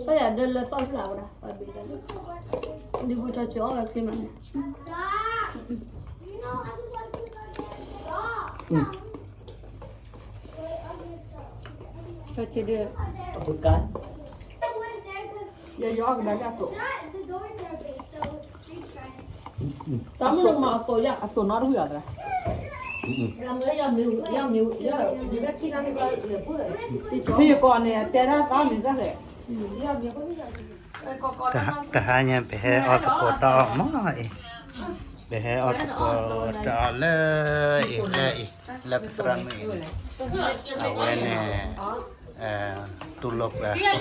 Poi è del Fort Laura, va bene. Di cui c'ho la crema. Faccio dire. Một cái. Giờ gió đã ra sổ. Tắm nó mà tổ ya. À số nó đúng rồi. Bây giờ còn này, té ra tao mình ra rồi.แต่หาเนี่ยไปให้ออสโกต่อมั้งไปให้ออสโกต่อเลยเล็บตรังนี่เอาไว้เนี่ยตุลบ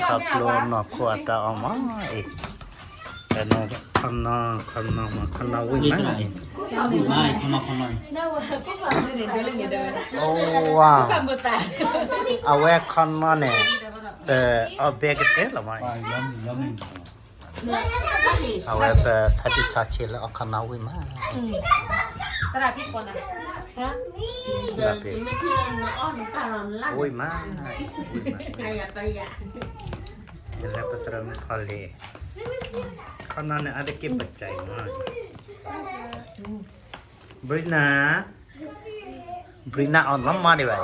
ขับรถนอกขวดต่อมั้งแต่นอกข้างนอกมาข้างนอกวิ่งไหม ไม่คนละคนเลย โอ้ว้าวเอาไว้ข้างนอกเนี่ยแต่เอาเบรกเตะหรือไม่เอาไว้แต่ถ้าที่ชาเชลแล้วเอาข้างนอกวิ่งมา ตลาดพี่คนนะฮะเดินไม่เที่ยงอ้อนป่าลั่น วิ่งมา ใครอยากไปอยาก เดี๋ยวไปตรงนี้เขาเลยข้างนอกเนี่ยada ke bacai mah Brina on lama deh bay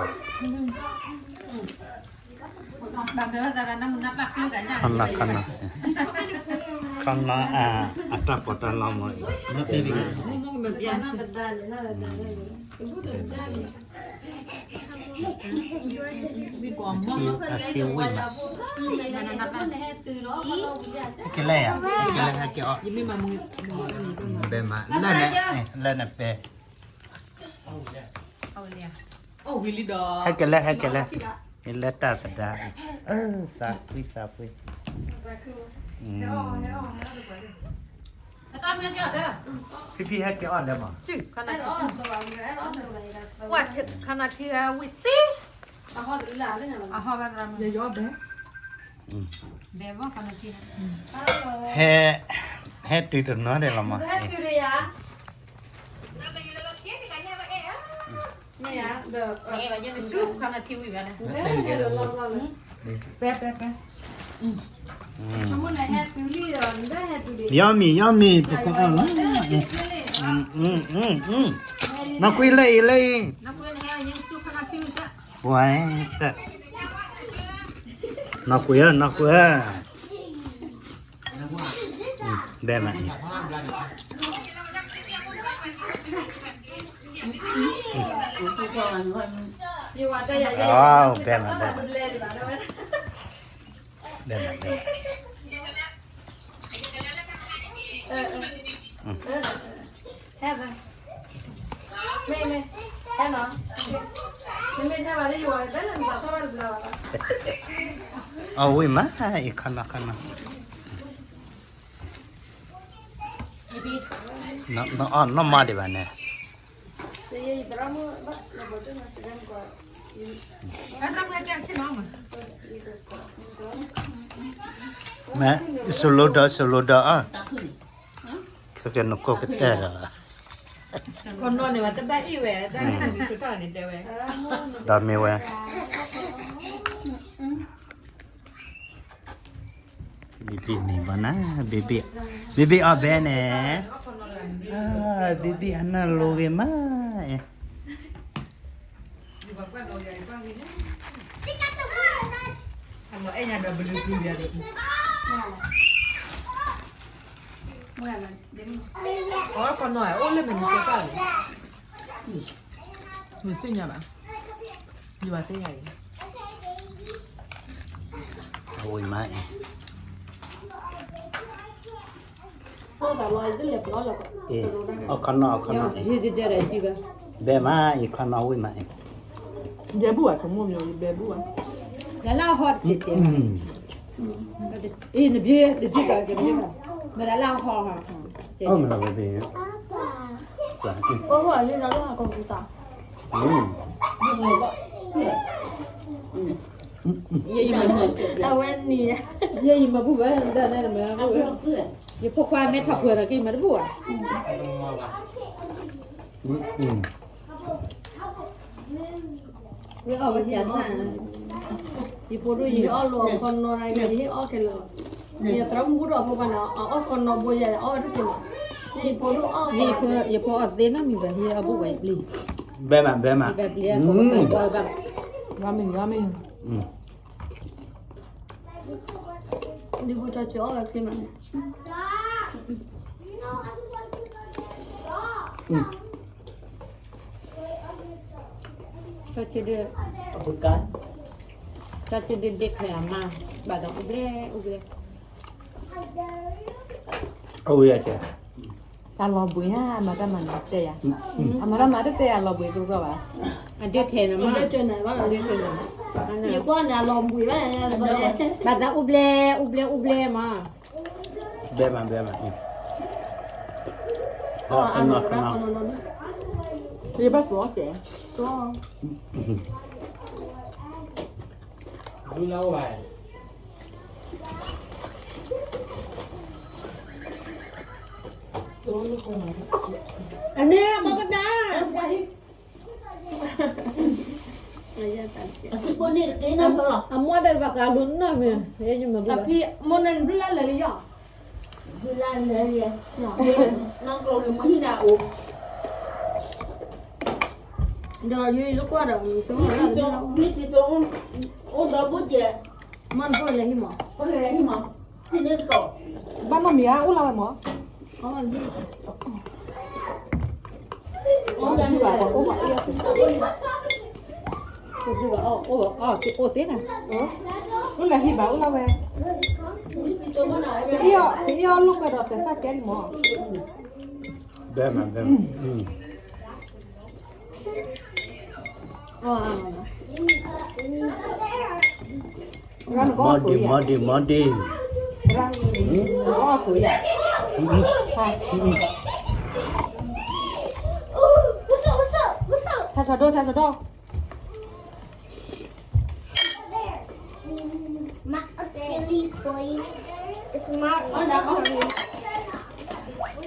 karena ada potan lama nanti chiêu win cái lẹ cái ọ bên mà lên này về Oh, Willy dog. hai cái lẹ ta thật ra sạp quyพี่ให้แกอ่อนแล้วมั้ง ว่าขนาดที่วิตตี้อ่ะฮอดอีหลาเลยนะอ่ะฮอดแบบนั้น Giờ gió bé. แบบว่าขนาดที่ ให้ตื่นน้อยได้หรอมั้ง แค่จุดยาเนี่ยแบบนี่แบบยังซุปขนาดที่วิแบบนั้นเดี๋ยวเราBé. ทั้งหมดในแฮปปี้ลี่เราได้แฮปปี้ลี่ yummy ปกติแล้วนักคุยเลย นักเรียนแฮยังซุปขนาดที่วิจ้ะ ไว้แต่นักคุยแบบไหน อยู่ว่าแต่อย่าแบบนั้นแค่นั้นไม่แค่นั้นไม่ใช่ว่าได้อยู่แต่นั่นเราต้องเรา เอาไว้มาอีกขนาดน้องมาดีบ้านเนี่ยแม่สโลดาเขาจะนกก็เตะละ Con non này mà tất đã yêu về, đã cái này bị sụt này đều về. ดามีไว้บีนี่บ้านะบีเอาแบบเนี่ยบีอันนั้นโลเกมา Thằng ấy nhà double blue về được. Con nói ôn lên mình cái gì? Mình sinh nhà bạn. Gì mà thế này? โอ้ยมา เอาขนม Giờ đây chị về. แบบมาอีกขนมวิ่งมา Bé bùa không mua nhiều bé bùa. Là lao hot chị chị. Ý là bia để chị cả cái bia. Mà đã lao hò hả? มันเราไปจ้ะ có hỏi như đó là còn gì tao Vậy mà tao quen nì Vậy mà bùa đây này là mà bùa. Vậy phô khoai mét thọc vừa là cái mà nó bùa. Cái ở bên chắn là di podo yi allo con no ra ngi o che lo ni tram budo po bana o con no boya o ri ti ma di podo o ye po a de na mi ba ye abu ba bli แบมาแบมา ba bli ko ba ba ramen di buta che o che ma cho chị đi พูดกัน cho chị đi đi khỏe mà bà đó ubre เอาอย่าเจ้ ta lo bùi ha mà ta mình tè à mà ta mà tè à lo bùi tôi cơ bà à đi khỏe mà di che na ba đi khỏe mà ni qua na lo bui ba bà đó ubre mà แบมาอ๋อ o ข้างนอก ano ข้างน ra อก no no đi bắt của trẻ to ดูเล่าไป anh đi có cái đá aja tan à mua đây bà cả đúng rồi mà thế nhưng mà bây giờ tapi monen bela la ya dah ye lu kwa da semua man po la hi ma bắt nó mía u lao mà oh ni ô đang bảo ô vậy tôi juga oh thế này u là hi bảo u lao về thì yêu lúc cái đó sẽ ta chén mà แบมา oh ra nó มอ có ดี tuổi มอ à ดีมอดี ra có tuổi à hai cha cho đô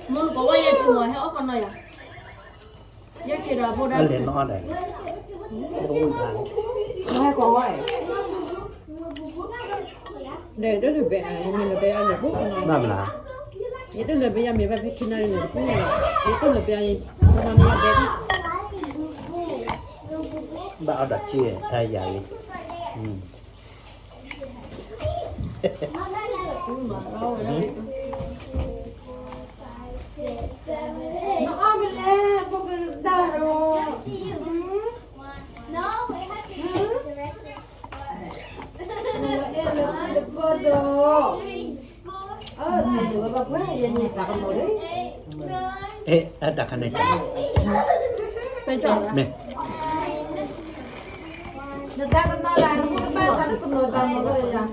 mon ko wa ya chu he o kon ya ya che da po นั่ da นเรียนนอนได้โอ้ยทาง hai con vậy để đó là bé mình là bé ăn được bút này บ้ามันล่ะ ये तो ले बेया मेरे पे किनारे में तो ये तो ले बेया ये माने ये बेटा บ้าเอาดักเชี่ยไทยใหญ่อืม nó ôm lên có cái đào rồi này rồi bà quên gì nhỉ cả con đấy เอ๊ะเอาดักคันไหนกัน pe cho เนี่ย người ta còn nói là nó cũng ba cái con người ta mà rồi là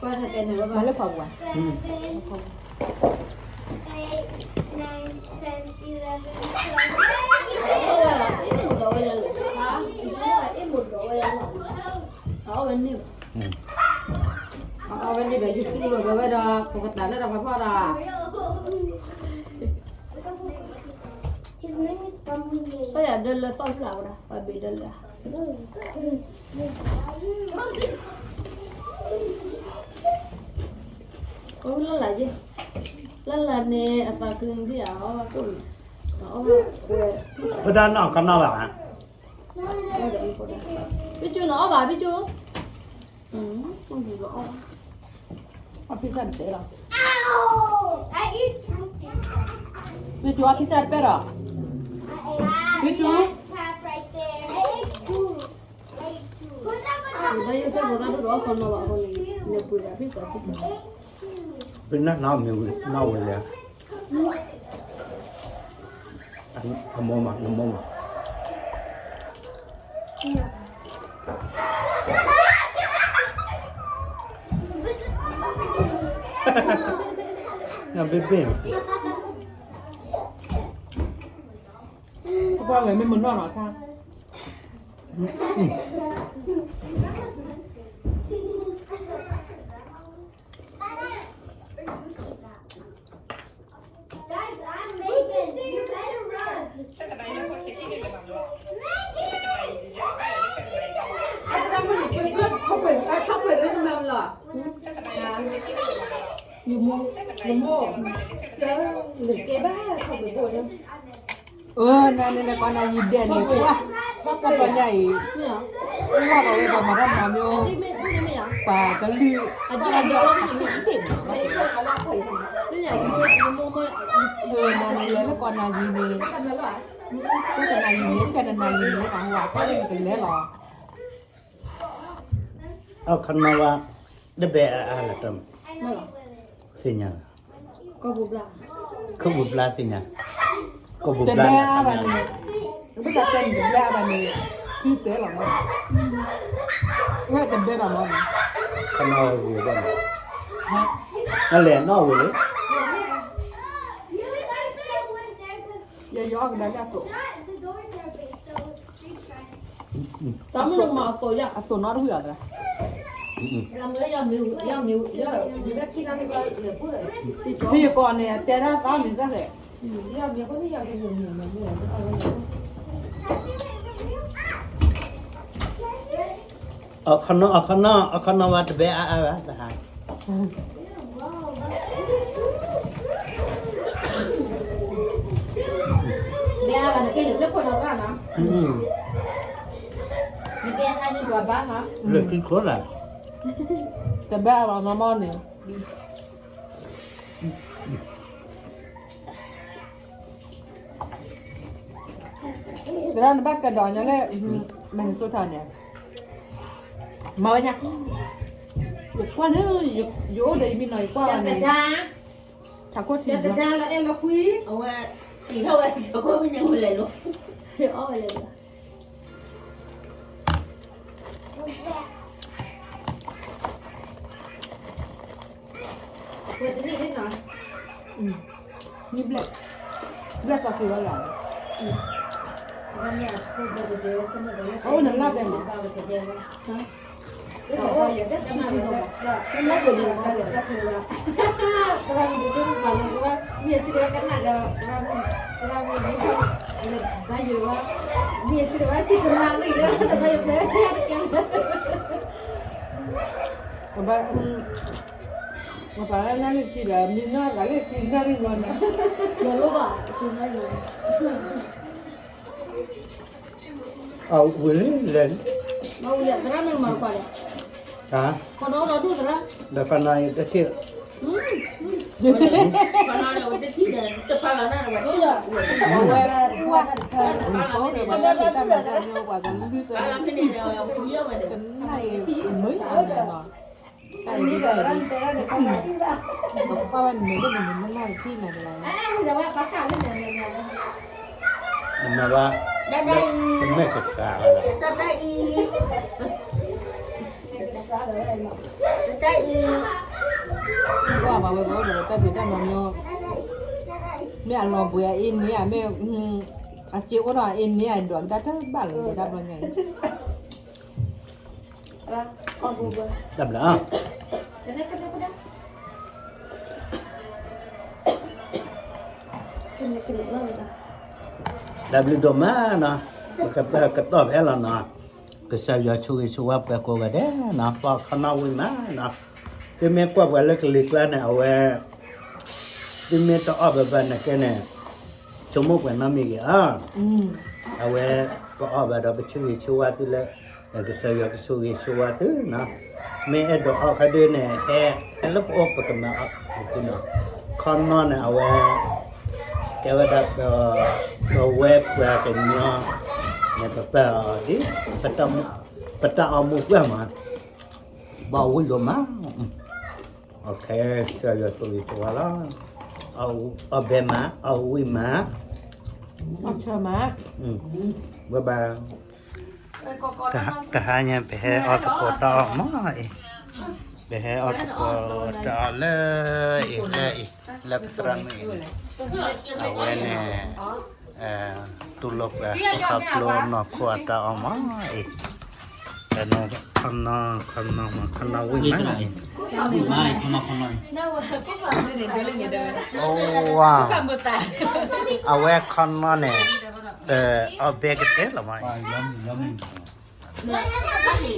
qua thật cái này mà lớp phòng à อืม ở bên đi về chụp cái rồi về đó có cái tán là phải phao đó His name is Bumblebee. bây giờ đơn là con lão đó phải bị đơn là có là gì là nè và cưng gì à họ cũng họ พดานนอกกันนอกอ่ะ biết chưa nó bà biết chưa không gì rõ ăn pizza để rồi Ow! I eat fruit. biết chưa ăn pizza để rồi Biết chưa? Half right there. I ate two. I ate two. Put that one bây giờ tôi bảo nó rõ con nó bảo con này bùi là biết sao biết เป็นนักเน่ามิวเน่าเลยอ่ะอันขโมยมาขโมยมาอย่าเบ้ các con lấy mình muốn nó sao Guys, I'm Megan. You better run. anh ta mới được อยู่มงอยู่โม่เจอหรือเก็บบ้าเขาไปโกนแล้วนั่นก่อนยีเด่นนี่คือว่าตอนใหญ่ เนี่ย ว่าเราไปมาทำน้ำโย ที่ไม่ไม่อ่ะ ป่ากะลีป่าเยอะชิ้นเด่น ที่ใหญ่ที่โมเม นานีแล้วก่อนนายีนี่ใช่แต่นายีนี่ใช่แต่นายีนี่นะหัวก็เลยกันแล้วหรอ เอาคันมาว่าได้แบะอะไรตม ไม่หรอ สิญญา ก็บุบละ เขาบุบลาสิญญาก็บุบ แต่ ลา แม่บันนี้ไม่จะเป็นแต่แม่บันนี้ที่เป๊ะหรอมั้งแม่เป็นเป๊ะหรอมั้ง คันเอาอยู่บ้านนั่นแหละนอกเลย อย่าย้อนกันนะสุ The doors are big, so she's trying to. ตามลงมาตัวอย่าง สุนอรุ่ยอะไร พี่ก่อนเนี่ยแต่ถ้าตอนนี้ก็เลย เอาคันนอว่าได้แบะอะไรได้หา Bea bạn cái lúc con nó ra nè. Đi bea hai đi qua bán hả? เรื่องขึ้นโคตรล่ะ Cái bea là nó ngon nè. Cái đó nó bắt cái đỏ nhá lệ mình số thần nè. Mời nha. Được qua nữa, dỗ đây bên này qua này. Thằng có gì ra là em là quý chỉ thôi nó có bao nhiêu lời luôn เดี๋ยวอ้อยเลย vừa tới gì đấy nói như black. Black là kiểu là năm nhà không bao giờ đều không bao giờ Ôi, nằm lắp đây mà. bao giờ đều Cái này bao giờ đất nhưng mà chi rồi. cái lớp của mình ta được ta thừa là làm gì cái mà là cái nhiều chứ cái này là làm gì cái ra nhiều quá nhiều chứ quá chỉ cần làm gì nữa là bây giờ thế cái Còn bạn mà phải nói là chỉ là mình nó là cái gì ra đi rồi nè. อย่ารู้ป่ะคือไม่รู้ เอาเวลเล่น เราอยากจะนั่งมาก่อนเลย ฮะ คนเราดูแต่ละ แล้วคันนายจะเที่ยว คนเราเราจะที่เดินจะพาเราหน้าเราดูเลย Quay ra qua cái phố này mà người ta mà ra vô quả cái bí sơ. เราไม่ได้เราคุยเยอะไปเลย Cái này mới ăn này mà. Cái này đây đi. Qua bên mình nó làm chi này là. giờ bạn có cả lên nhà มันมาว่า ได้ได้ เป็นแม่ศึกษาอะไร ได้ได้ได้ Qua mà bố rồi ta bị ta mà nhô. Mẹ ăn lò bùa in mẹ mẹ chịu có đòi in mẹ đoạn ta rất bảo là người ta bao ngày. ดับแล้ว คือไม่กินเลิกเลย ดับลิโดมาเนาะกับตอบแพ้แล้วเนาะก็ใช้ยาช่วยช่วยไปก็ว่าได้เนาะพอข้างนอกวิ่งมาเนาะที่แม่กว่าว่าเล็กๆแล้วเนี่ยเอาไว้ที่แม่ต้องออกแบบนั้นแค่เนี่ยชั่วโมงกว่าน้ำมีกี่เอาไว้ก็ออกแบบเราไปช่วยช่วยที่ละก็ใช้ยาช่วยช่วยที่เนาะแม่ดอกออกคดีเนี่ยแค่แล้วออกไปกันมาคือเนาะข้างนอกเนี่ยเอาไว้แกว่าดับเราเว็บว่าเป็นเนาะเนี่ยแบบดิปะตาเอามุกว่ามาบ่าววิ่งมาโอเคเสียยาตัวนี้ตัวละเอาเบมาเอาวิ่งมา Ôi trời má. บ๊ายบายแต่หาเนี่ยไปให้ออสโกตอมาไปให้ออสโกตอเลยแล้วสรันนี่เอาไว้เนี่ยตุลกขับรถนอกขวดตาออกมาแต่นอกข้างนอกมาข้างนอกวิ่งมาไม่ข้างนอกđâu cái phần này để đưa lên nhà đời โอ้ว้าว làm bữa tả เอาไว้ข้างนอกเนี่ยเอาเบรกเตะหรือไม่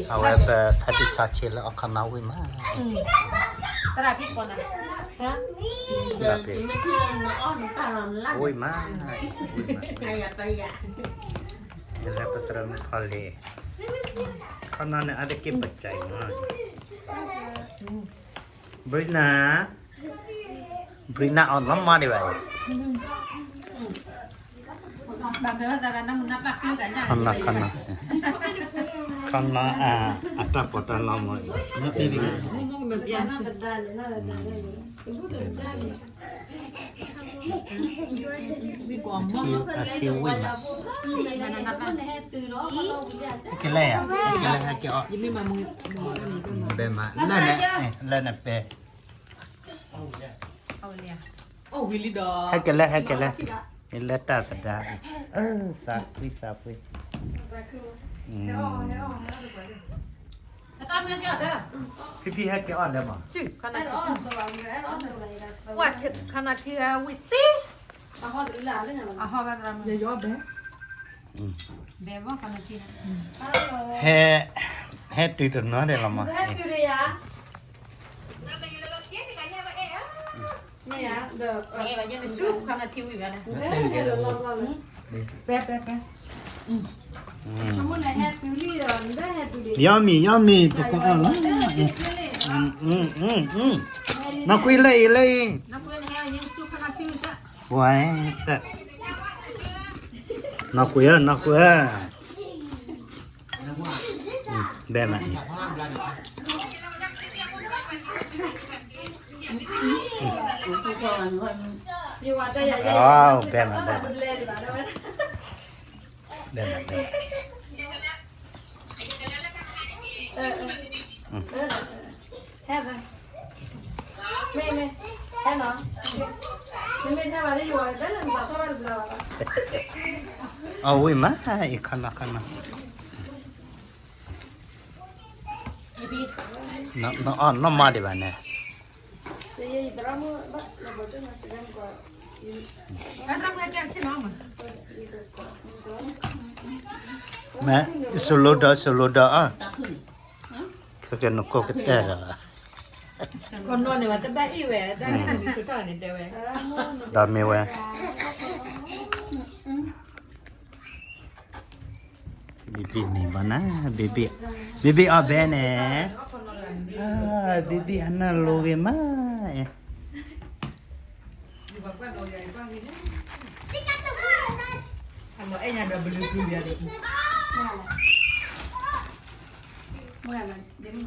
เอาไว้ไปถ้าที่ชาเชลแล้วเอาขนาวิมา ตลาดพี่คนนะ ลาเปโอ้ยมา Ayah. แล้วก็ตรมทะเลขนาดนี้อาจจะเก็บปัจจัยมาบริณาเอาน้ำมาดีกว่า แบบว่าจะนั่งนับนับพี่กันยัง ขนาอัตราปตันเราหมดนี่เป็น นี่ก็แบบยัน น่าจะได้เลยน่าจะได้เลยพูดถึงได้เลย มีกวางมั้ง ชิววิ่ง มันนับมันให้ตื่นเนาะเราอยาก กินอะไรอ่ะกินอะไรกินอ๋อ ยังไม่มามือนี่ก็ เบมาเล่นเนี่ยเล่นเนี่ยเป เอาเนี่ยโอ้วิลลี่ดอ ให้กินเลยนี่เล่นตาสดาสักวิแล้วก็เมื่อกี้เด้อ พี่ให้แกอ่อนแล้วมั้ง จืดขนา ไอ้ ด ร้อนตัวเราไอ้ร้อนตัวเรา ว่าถึงขนาดที่วิตตี้ อ่ะพอถึงหลานเลยเหรอ อ่ะฮอแบบนั้นเยอะๆแบบแบบว่าขนาดที่ ให้ตีตัวน้อยเดี๋ยวเรามา ให้ตื่นเลยอ่ะนี่อ่ะเดี๋ยว นี่แบบยังในซุปขนาดที่วิแบบนั้น ให้เราลองเลย แป๊บ สมมติในให้ตื่นเลยได้ให้ตื่นเลย ยามีพวกเอาละนักคุยเลย นักเรียนให้ยังซุปขนาดที่วิจ้ะ ว้ายแต่นักคุยแบบนั้น นี่ว่าแต่อย่า อ๋อแบบนั้นแบบแค่นั้นไม่แค่เนาะไม่ใช่ว่าได้อยู่แต่ละภาษาเรา เอาไว้มาอีกขนาดน้ำมาดีบ้านเนี่ย Jadi drama bak lepas tu masih dalam kau. แล้วทำไงแกสิน้องมัน แม่สโลดาเขาจะนกก็แต่ละ คนนอนเนี่ยว่าจะได้อีแหวได้ขนาดนี้สุดท้ายเนี่ยเดว ดามีเว้ยบีนี่บ้านะบีเอาเบนเน่บีอันนั้นโลเกมา Ano eh nya double blue dia deh. Mana? Demi.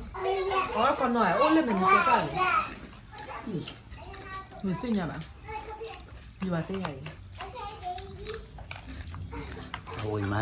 Oh kon noi, oh le men ko ka. Ni sinya ba. Ni ba sai ai. โอ้ยมา